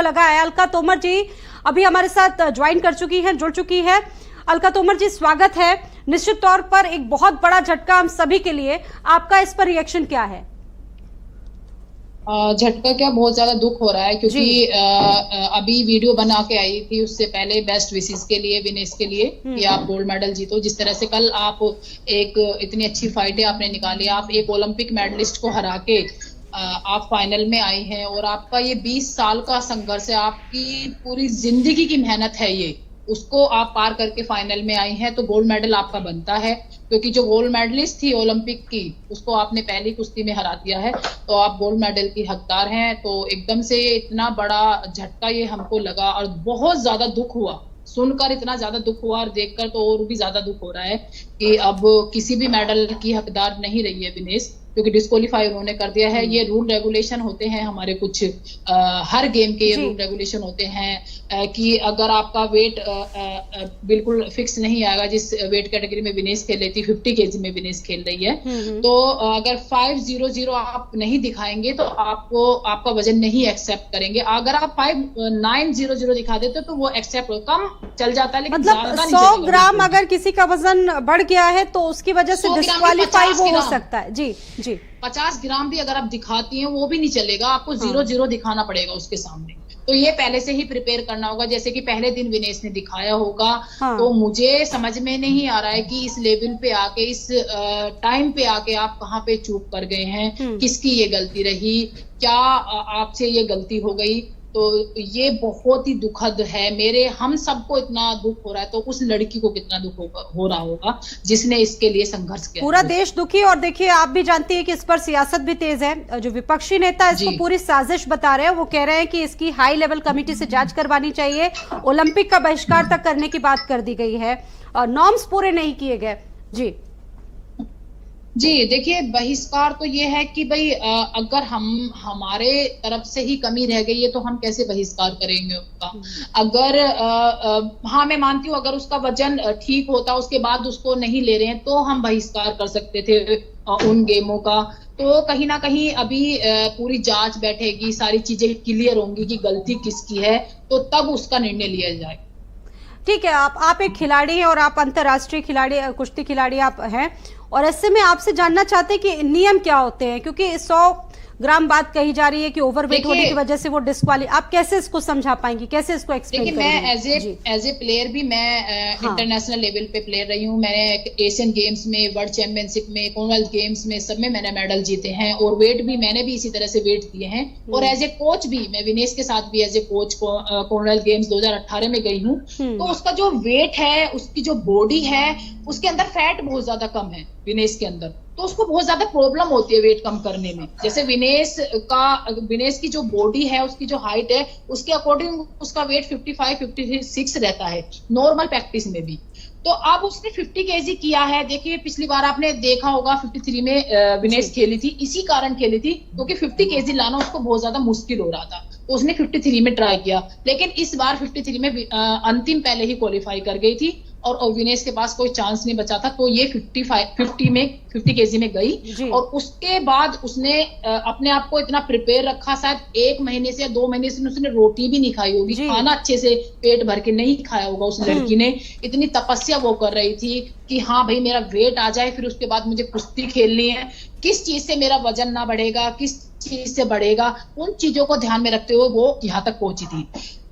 लगा है। अलका तोमर जी अभी हमारे साथ ज्वाइन कर चुकी हैं, जुड़ चुकी है। अलका तोमर जी, स्वागत है। निश्चित तौर पर एक बहुत बड़ा झटका हम सभी के लिए, आपका इस पर रिएक्शन क्या है? झटका क्या, बहुत ज्यादा दुख हो रहा है क्योंकि अभी वीडियो बना के आई थी, उससे पहले बेस्ट विशेस के लिए विनेश के लिए कि आप गोल्ड मेडल जीतो। जिस तरह से कल आप एक इतनी अच्छी फाइटें आपने निकाली, आप एक ओलंपिक मेडलिस्ट को हरा के आप फाइनल में आई हैं और आपका ये 20 साल का संघर्ष है, आपकी पूरी जिंदगी की मेहनत है ये, उसको आप पार करके फाइनल में आई हैं, तो गोल्ड मेडल आपका बनता है। क्योंकि जो गोल्ड मेडलिस्ट थी ओलंपिक की, उसको आपने पहली कुश्ती में हरा दिया है, तो आप गोल्ड मेडल की हकदार हैं। तो एकदम से इतना बड़ा झटका ये हमको लगा और बहुत ज्यादा दुख हुआ, सुनकर इतना ज्यादा दुख हुआ और देखकर तो और भी ज्यादा दुख हो रहा है कि अब किसी भी मेडल की हकदार नहीं रही है विनेश, क्योंकि डिस्क्वालीफाई उन्होंने कर दिया है। ये रूल रेगुलेशन होते हैं हमारे कुछ हर गेम के, ये रूल रेगुलेशन होते हैं कि अगर आपका वेट बिल्कुल फिक्स नहीं आएगा, जिस वेट कैटेगरी में विनेश खेल रही थी, 50 केजी में विनेश खेल रही है, तो अगर 500 आप नहीं दिखाएंगे तो आपको आपका वजन नहीं एक्सेप्ट करेंगे। अगर आप 5900 दिखा देते तो वो एक्सेप्ट कम चल जाता है, लेकिन मतलब 100 ग्राम अगर किसी का वजन बढ़ गया है तो उसकी वजह से डिस्क्वालीफाई वो हो सकता है। जी जी, 50 ग्राम भी अगर आप दिखाती हैं वो भी नहीं चलेगा, आपको 0-0 दिखाना पड़ेगा उसके सामने। तो ये पहले से ही प्रिपेयर करना होगा, जैसे कि पहले दिन विनेश ने दिखाया होगा। तो मुझे समझ में नहीं आ रहा है कि इस लेवल पे आके, इस टाइम पे आके आप कहाँ पे चूक कर गए हैं, किसकी ये गलती रही, क्या आपसे ये गलती हो गई। तो ये बहुत ही दुखद है, मेरे हम सबको इतना दुख हो रहा है, तो उस लड़की को कितना दुख हो रहा होगा जिसने इसके लिए संघर्ष किया। पूरा देश दुखी। और देखिए, आप भी जानती है कि इस पर सियासत भी तेज है। जो विपक्षी नेता इसको पूरी साजिश बता रहे हैं, वो कह रहे हैं कि इसकी हाई लेवल कमेटी से जांच करवानी चाहिए, ओलंपिक का बहिष्कार तक करने की बात कर दी गई है और नॉर्म्स पूरे नहीं किए गए। जी देखिए, बहिष्कार तो ये है कि भाई अगर हमारे तरफ से ही कमी रह गई है तो हम कैसे बहिष्कार करेंगे उसका। अगर हाँ, मैं मानती हूँ अगर उसका वजन ठीक होता, उसके बाद उसको नहीं ले रहे हैं, तो हम बहिष्कार कर सकते थे उन गेमों का। तो कहीं ना कहीं अभी पूरी जांच बैठेगी, सारी चीजें क्लियर होंगी कि गलती किसकी है, तो तब उसका निर्णय लिया जाए। ठीक है, आप एक खिलाड़ी हैं और आप अंतर्राष्ट्रीय खिलाड़ी, कुश्ती खिलाड़ी आप हैं, और ऐसे में आपसे जानना चाहते हैं कि नियम क्या होते हैं, क्योंकि 100 ग्राम बात कही जा रही है कि ओवरवेट होने की वजह से वो डिस्क्वाली, आप कैसे इसको समझा पाएंगी, कैसे इसको एक्सप्लेन करेंगी? देखिए, मैं एज ए प्लेयर भी मैं इंटरनेशनल लेवल पे प्लेयर रही हूँ। मैंने एशियन गेम्स में, वर्ल्ड चैंपियनशिप में, कॉमनवेल्थ गेम्स में, सब में मैंने मेडल जीते हैं और वेट भी मैंने भी इसी तरह से वेट दिए हैं। और एज ए कोच भी मैं विनेश के साथ भी as a coach Commonwealth Games 2018 में गई हूँ। तो उसका जो वेट है, उसकी जो बॉडी है, उसके अंदर फैट बहुत ज्यादा कम है विनेश के अंदर, तो उसको बहुत ज्यादा प्रॉब्लम होती है वेट कम करने में। जैसे विनेश की जो बॉडी है, उसकी जो हाइट है, उसके अकॉर्डिंग उसका वेट 55-56 रहता है नॉर्मल प्रैक्टिस में भी। तो अब उसने 50 केजी किया है। देखिए, पिछली बार आपने देखा होगा 53 में विनेश खेली थी, इसी कारण खेली थी क्योंकि 50 केजी लाना उसको बहुत ज्यादा मुश्किल हो रहा था, तो उसने 53 में ट्राई किया। लेकिन इस बार 53 में अंतिम पहले ही क्वालिफाई कर गई थी और विनेश के पास कोई चांस नहीं बचा था, तो ये 50 केजी में गई। और उसके बाद उसने अपने आप को इतना प्रिपेयर रखा, शायद 1 महीने से या 2 महीने से उसने रोटी भी नहीं खाई होगी, खाना अच्छे से पेट भर के नहीं खाया होगा उस लड़की ने। इतनी तपस्या वो कर रही थी कि हाँ भाई मेरा वेट आ जाए, फिर उसके बाद मुझे कुश्ती खेलनी है, किस चीज से मेरा वजन ना बढ़ेगा, किस चीज से बढ़ेगा, उन चीजों को ध्यान में रखते हुए वो यहाँ तक पहुंची थी।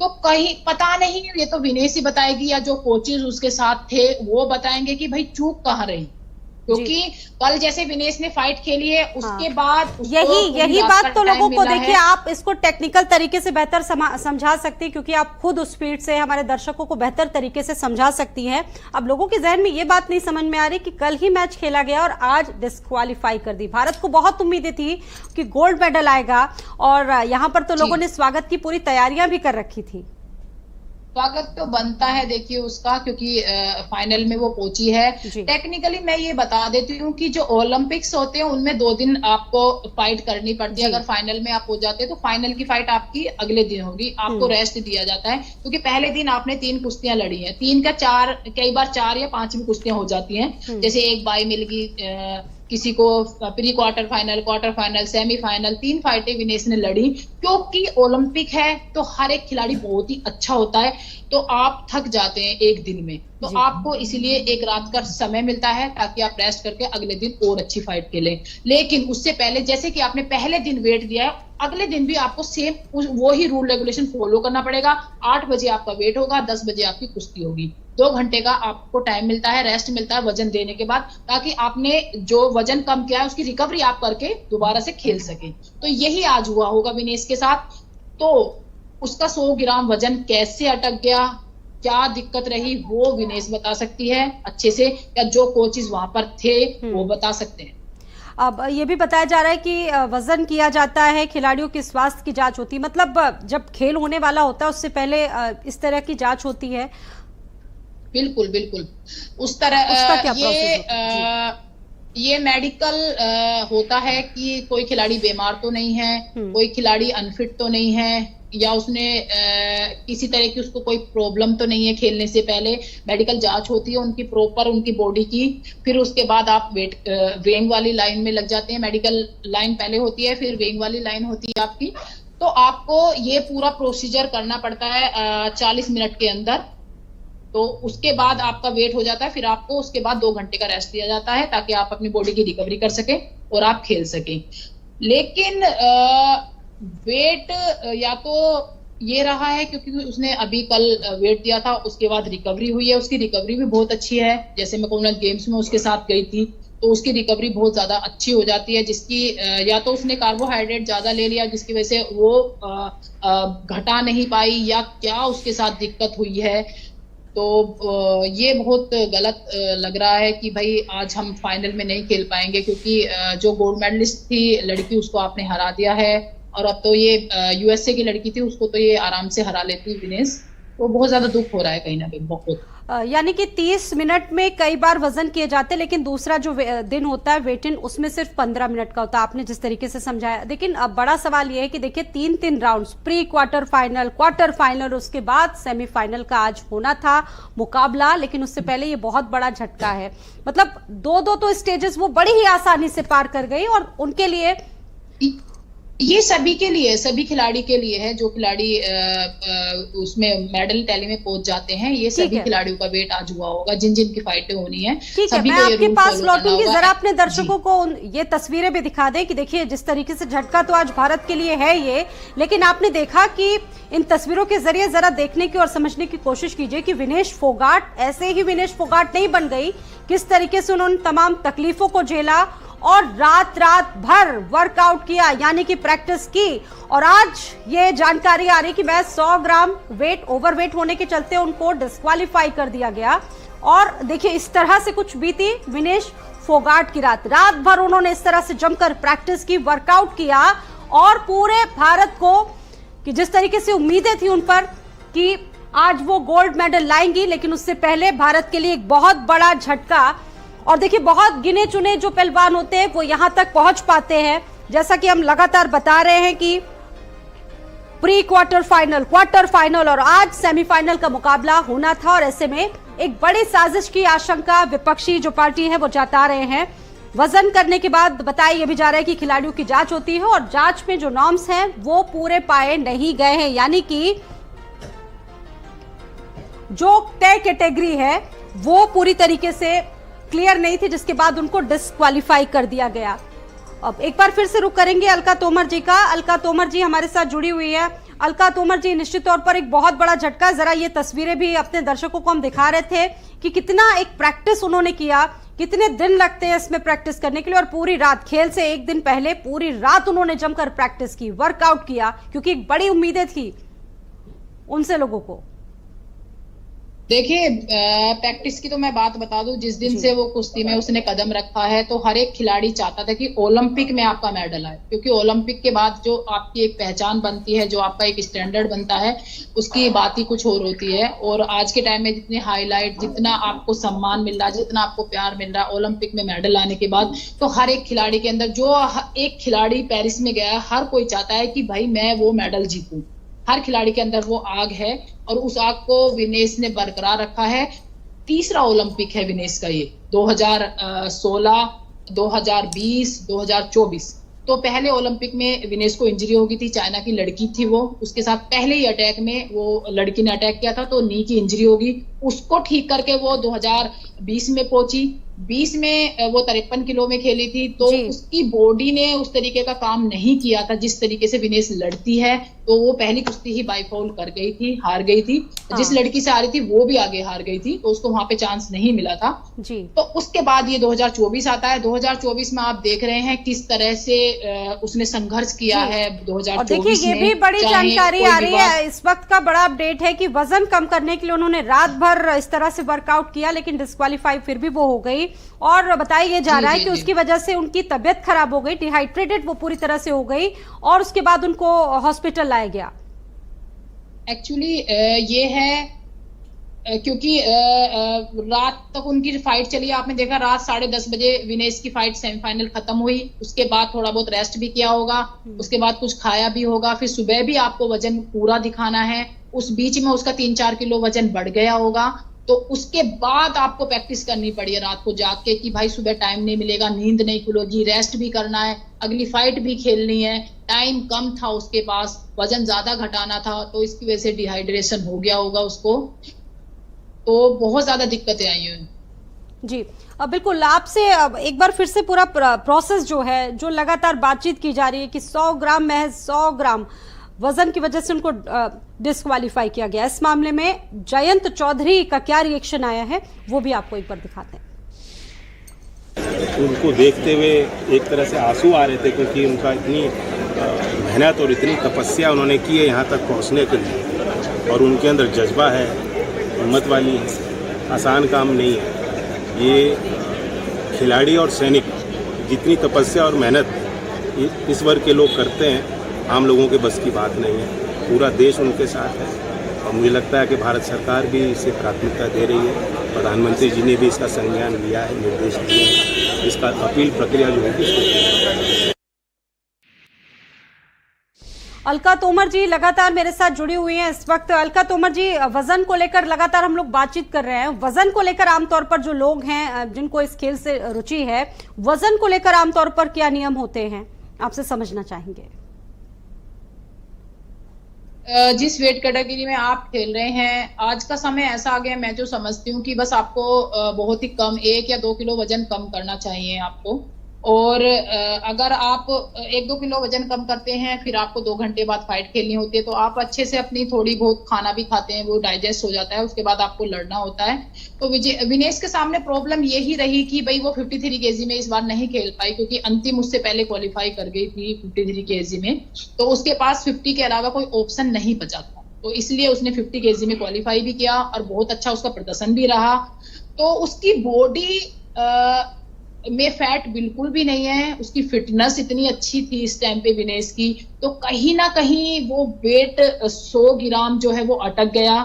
तो कहीं पता नहीं, ये तो विनेश ही बताएगी या जो कोचेज उसके साथ थे वो बताएंगे कि भाई चूक कहाँ रही, क्योंकि कल जैसे विनेश ने फाइट खेली है, उसके बाद यही बात तो लोगों को, देखिए आप इसको टेक्निकल तरीके से बेहतर समझा सकती हैं, क्योंकि आप खुद उस स्पीड से हमारे दर्शकों को बेहतर तरीके से समझा सकती हैं। अब लोगों के जहन में ये बात नहीं समझ में आ रही कि कल ही मैच खेला गया और आज डिस्क्वालीफाई कर दी। भारत को बहुत उम्मीदें थी कि गोल्ड मेडल आएगा और यहाँ पर तो लोगों ने स्वागत की पूरी तैयारियां भी कर रखी थी। स्वागत तो बनता है देखिए उसका, क्योंकि फाइनल में वो पहुंची है। टेक्निकली मैं ये बता देती हूँ कि जो ओलंपिक्स होते हैं उनमें 2 दिन आपको फाइट करनी पड़ती है। अगर फाइनल में आप हो जाते हैं तो फाइनल की फाइट आपकी अगले दिन होगी, आपको रेस्ट दिया जाता है, क्योंकि पहले दिन आपने 3 कुश्तियां लड़ी हैं, 3 का 4, कई बार 4 या 5 भी कुश्तियां हो जाती हैं। जैसे एक बाई मिल गई किसी को pre quarter final, quarter final, semifinal, 3 फाइटें विनेश ने लड़ी। क्योंकि ओलंपिक है तो हर एक खिलाड़ी बहुत ही अच्छा होता है, तो आप थक जाते हैं एक दिन में, तो आपको इसलिए एक रात का समय मिलता है ताकि आप रेस्ट करके अगले दिन और अच्छी फाइट खेलें। लेकिन उससे पहले जैसे कि आपने पहले दिन वेट दिया है, अगले दिन भी आपको सेम वो ही रूल रेगुलेशन फॉलो करना पड़ेगा। 8 बजे आपका वेट होगा, 10 बजे आपकी कुश्ती होगी। 2 घंटे का आपको टाइम मिलता है, रेस्ट मिलता है वजन देने के बाद, ताकि आपने जो वजन कम किया है उसकी रिकवरी आप करके दोबारा से खेल सके। तो यही आज हुआ होगा विनेश के साथ। तो उसका 100 ग्राम वजन कैसे अटक गया, क्या दिक्कत रही, वो विनेश बता सकती है अच्छे से, या जो कोचेस वहां पर थे वो बता सकते हैं। अब ये भी बताया जा रहा है कि वजन किया जाता है, खिलाड़ियों की स्वास्थ्य की जांच होती है, मतलब जब खेल होने वाला होता है उससे पहले इस तरह की जांच होती है। बिल्कुल बिल्कुल, उस तरह उसका क्या ये मेडिकल होता है कि कोई खिलाड़ी बीमार तो नहीं है, कोई खिलाड़ी अनफिट तो नहीं है, या उसने किसी तरह की उसको कोई प्रॉब्लम तो नहीं है खेलने से पहले। मेडिकल जांच होती है उनकी प्रॉपर, उनकी बॉडी की। फिर उसके बाद आप वेइंग वाली लाइन में लग जाते हैं। मेडिकल लाइन पहले होती है, फिर वेइंग वाली लाइन होती है आपकी। तो आपको ये पूरा प्रोसीजर करना पड़ता है 40 मिनट के अंदर। तो उसके बाद आपका वेट हो जाता है, फिर आपको उसके बाद 2 घंटे का रेस्ट दिया जाता है ताकि आप अपनी बॉडी की रिकवरी कर सके और आप खेल सके। लेकिन वेट या तो ये रहा है क्योंकि उसने अभी कल वेट दिया था, उसके बाद रिकवरी हुई है, उसकी रिकवरी भी बहुत अच्छी है। जैसे मैं कॉमनवेल्थ गेम्स में उसके साथ गई थी तो उसकी रिकवरी बहुत ज्यादा अच्छी हो जाती है, जिसकी या तो उसने कार्बोहाइड्रेट ज्यादा ले लिया जिसकी वजह से वो घटा नहीं पाई, या क्या उसके साथ दिक्कत हुई है। तो ये बहुत गलत लग रहा है कि भाई आज हम फाइनल में नहीं खेल पाएंगे, क्योंकि जो गोल्ड मेडलिस्ट थी लड़की उसको आपने हरा दिया है, और अब तो ये यूएसए की लड़की थी उसको तो ये आराम से हरा लेती विनेश। तो बहुत ज्यादा दुख हो रहा है कहीं ना कहीं बहुत। यानी कि 30 मिनट में कई बार वजन किए जाते हैं, लेकिन दूसरा जो दिन होता है वेट इन उसमें सिर्फ 15 मिनट का होता है, आपने जिस तरीके से समझाया। लेकिन अब बड़ा सवाल ये है कि देखिए 3 rounds, pre quarter final, quarter final, उसके बाद सेमीफाइनल का आज होना था मुकाबला, लेकिन उससे पहले ये बहुत बड़ा झटका है। मतलब 2-2 तो स्टेजेस वो बड़ी ही आसानी से पार कर गई, और उनके लिए ये सभी के लिए, सभी खिलाड़ी के लिए है जो खिलाड़ी उसमें मेडल टैली में पहुंच जाते हैं। ये सभी खिलाड़ियों का वेट आज हुआ होगा जिन जिन की फाइटें होनी है। ठीक है, मैं आपके पास लौटूंगी, जरा अपने दर्शकों को ये तस्वीरें भी दिखा दें कि देखिए जिस तरीके से झटका तो आज भारत के लिए है ये, लेकिन आपने देखा कि इन तस्वीरों के जरिए जरा देखने की और समझने की कोशिश कीजिए कि विनेश फोगाट ऐसे ही विनेश फोगाट नहीं बन गई, किस तरीके से उन्होंने तमाम तकलीफों को झेला और रात भर वर्कआउट किया, यानी कि प्रैक्टिस की। और आज ये जानकारी आ रही कि मैं 100 ग्राम ओवरवेट होने के चलते उनको डिस्क्वालीफाई कर दिया गया। और देखिए इस तरह से कुछ बीती विनेश फोगाट की रात भर उन्होंने इस तरह से जमकर प्रैक्टिस की, वर्कआउट किया, और पूरे भारत को कि जिस तरीके से उम्मीदें थी उन पर कि आज वो गोल्ड मेडल लाएंगी, लेकिन उससे पहले भारत के लिए एक बहुत बड़ा झटका। और देखिए बहुत गिने चुने जो पहलवान होते हैं वो यहां तक पहुंच पाते हैं, जैसा कि हम लगातार बता रहे हैं कि pre quarter final, quarter final और आज सेमीफाइनल का मुकाबला होना था। और ऐसे में एक बड़ी साजिश की आशंका विपक्षी जो पार्टी है वो जता रहे हैं। वजन करने के बाद बताया यह भी जा रहा है कि खिलाड़ियों की जांच होती है, और जांच में जो नॉर्म्स हैं वो पूरे पाए नहीं गए हैं, यानी कि जो तय कैटेगरी है वो पूरी तरीके से क्लियर नहीं थी, जिसके बाद उनको डिस्क्वालीफाई कर दिया गया। अब एक बार फिर से रुक करेंगे अलका तोमर जी का। अलका तोमर जी हमारे साथ जुड़ी हुई है। अलका तोमर जी, निश्चित तौर पर एक बहुत बड़ा झटका, जरा ये तस्वीरें भी अपने दर्शकों को हम दिखा रहे थे कि कितना एक प्रैक्टिस उन्होंने किया, कितने दिन लगते हैं इसमें प्रैक्टिस करने के लिए, और पूरी रात, खेल से एक दिन पहले पूरी रात उन्होंने जमकर प्रैक्टिस की, वर्कआउट किया, क्योंकि एक बड़ी उम्मीदें थी उनसे लोगों को। देखिए प्रैक्टिस की तो मैं बात बता दूं, जिस दिन से वो कुश्ती में उसने कदम रखा है तो हर एक खिलाड़ी चाहता था कि ओलंपिक में आपका मेडल आए, क्योंकि ओलंपिक के बाद जो आपकी एक पहचान बनती है, जो आपका एक स्टैंडर्ड बनता है, उसकी बात ही कुछ और होती है। और आज के टाइम में जितने हाईलाइट, जितना आपको सम्मान मिल रहा है, जितना आपको प्यार मिल रहा है ओलंपिक में मेडल आने के बाद, तो हर एक खिलाड़ी के अंदर, जो एक खिलाड़ी पेरिस में गया, हर कोई चाहता है कि भाई मैं वो मेडल जीतूं। हर खिलाड़ी के अंदर वो आग है, और उस आग को विनेश ने बरकरार रखा है। तीसरा ओलंपिक है विनेश का ये, 2016, 2020, 2024। तो पहले ओलंपिक में विनेश को इंजरी हो गई थी, चाइना की लड़की थी वो, उसके साथ पहले ही अटैक में वो लड़की ने अटैक किया था, तो नी की इंजरी होगी, उसको ठीक करके वो 2020 में पहुंची। 20 में वो 53 किलो में खेली थी, तो उसकी बॉडी ने उस तरीके का काम नहीं किया था जिस तरीके से विनेश लड़ती है। तो वो पहली कुश्ती ही बाई फाउल कर गई थी, हार गई थी। जिस लड़की से आ रही थी वो भी आगे हार गई थी, तो उसको वहां पे चांस नहीं मिला था जी। तो उसके बाद ये 2024 आता है। 2024 में आप देख रहे हैं किस तरह से उसने संघर्ष किया है 2024 देखिए ये भी बड़ी जानकारी आ रही है, इस वक्त का बड़ा अपडेट है कि वजन कम करने के लिए उन्होंने रात भर इस तरह से वर्कआउट किया, लेकिन डिस्क्वालीफाई फिर भी वो हो गई। और बताया जा रहा है कि उसकी वजह से उनकी तबीयत खराब हो गई, डिहाइड्रेटेड वो पूरी तरह से हो गई, और उसके बाद उनको हॉस्पिटल लाया गया। एक्चुअली ये है क्योंकि रात तक उनकी फाइट चली, आपने देखा रात 10:30 बजे विनेश की फाइट सेमीफाइनल खत्म हुई, उसके बाद थोड़ा बहुत रेस्ट भी किया होगा, उसके बाद कुछ खाया भी होगा, फिर सुबह भी आपको वजन पूरा दिखाना है, उस बीच में उसका 3-4 किलो वजन बढ़ गया होगा। तो उसके बाद आपको प्रैक्टिस करनी पड़ी है रात को जाग के कि भाई सुबह टाइम नहीं मिलेगा, नींद नहीं खुलेगी, रेस्ट भी करना है, अगली फाइट भी खेलनी है, टाइम कम था उसके पास, वजन ज्यादा घटाना था, तो इसकी वजह से डिहाइड्रेशन हो गया होगा उसको, तो बहुत ज्यादा दिक्कतें आई हैं जी। बिल्कुल, आपसे एक बार फिर से पूरा प्रोसेस जो है, जो लगातार बातचीत की जा रही है कि 100 ग्राम महज 100 ग्राम वजन की वजह से उनको डिस्क्वालीफाई किया गया, इस मामले में जयंत चौधरी का क्या रिएक्शन आया है वो भी आपको एक बार दिखाते हैं। उनको देखते हुए एक तरह से आंसू आ रहे थे, क्योंकि उनका इतनी मेहनत और इतनी तपस्या उन्होंने की है यहाँ तक पहुँचने के लिए, और उनके अंदर जज्बा है, हिम्मत वाली है, आसान काम नहीं है। ये खिलाड़ी और सैनिक जितनी तपस्या और मेहनत इस वर्ग के लोग करते हैं, आम लोगों के बस की बात नहीं है। पूरा देश उनके साथ है, और मुझे लगता है कि भारत सरकार भी इसे प्राथमिकता दे रही है। प्रधानमंत्री जी ने भी इसका संज्ञान लिया है, निर्देश दिए हैं, इसका अपील प्रक्रिया जो है इसको। अलका तोमर जी लगातार मेरे साथ जुड़ी हुई हैं इस वक्त। अलका तोमर जी, वजन को लेकर लगातार हम लोग बातचीत कर रहे हैं, वजन को लेकर आमतौर पर जो लोग हैं जिनको इस खेल से रुचि है, वजन को लेकर आमतौर पर क्या नियम होते हैं, आपसे समझना चाहेंगे। जिस वेट कैटेगरी में आप खेल रहे हैं, आज का समय ऐसा आ गया, मैं जो समझती हूँ कि बस आपको बहुत ही कम 1 या 2 किलो वजन कम करना चाहिए आपको। और अगर आप 1-2 किलो वजन कम करते हैं, फिर आपको 2 घंटे बाद फाइट खेलनी होती है, तो आप अच्छे से अपनी थोड़ी बहुत खाना भी खाते हैं, वो डाइजेस्ट हो जाता है, उसके बाद आपको लड़ना होता है। तो विनेश के सामने प्रॉब्लम यही रही कि भाई वो 53 केजी में इस बार नहीं खेल पाई, क्योंकि अंतिम उससे पहले क्वालिफाई कर गई थी 53 केजी में, तो उसके पास 50 के अलावा कोई ऑप्शन नहीं बचा था, तो इसलिए उसने 50 केजी में क्वालिफाई भी किया और बहुत अच्छा उसका प्रदर्शन भी रहा। तो उसकी बॉडी में फैट बिल्कुल भी नहीं है, उसकी फिटनेस इतनी अच्छी थी इस टाइम पे विनेश की, तो कहीं ना कहीं वो वेट 100 ग्राम जो है वो अटक गया,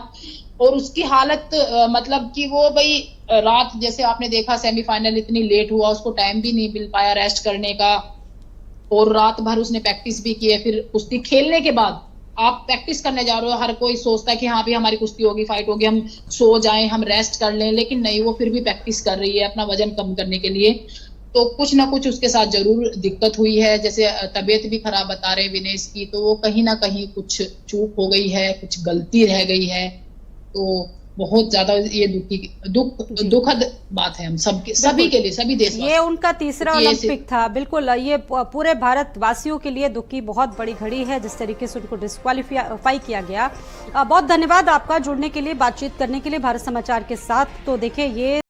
और उसकी हालत मतलब कि वो भाई रात, जैसे आपने देखा सेमीफाइनल इतनी लेट हुआ, उसको टाइम भी नहीं मिल पाया रेस्ट करने का, और रात भर उसने प्रैक्टिस भी की है। फिर कुश्ती खेलने के बाद आप प्रैक्टिस करने जा रहे हो, हर कोई सोचता है कि हाँ भी हमारी कुश्ती होगी, फाइट होगी, हम सो जाएं, हम रेस्ट कर लें, लेकिन नहीं, वो फिर भी प्रैक्टिस कर रही है अपना वजन कम करने के लिए। तो कुछ ना कुछ उसके साथ जरूर दिक्कत हुई है, जैसे तबीयत भी खराब बता रहे विनेश की, तो वो कहीं ना कहीं कुछ चूक हो गई है, कुछ गलती रह गई है, तो बहुत ज्यादा ये दुखद बात है हम सभी के लिए, सभी देशवासियों। ये उनका तीसरा ओलंपिक था, बिल्कुल ये पूरे भारतवासियों के लिए दुख की बहुत बड़ी घड़ी है जिस तरीके से उनको डिस्क्वालीफाई किया गया। बहुत धन्यवाद आपका जुड़ने के लिए, बातचीत करने के लिए भारत समाचार के साथ। तो देखिए ये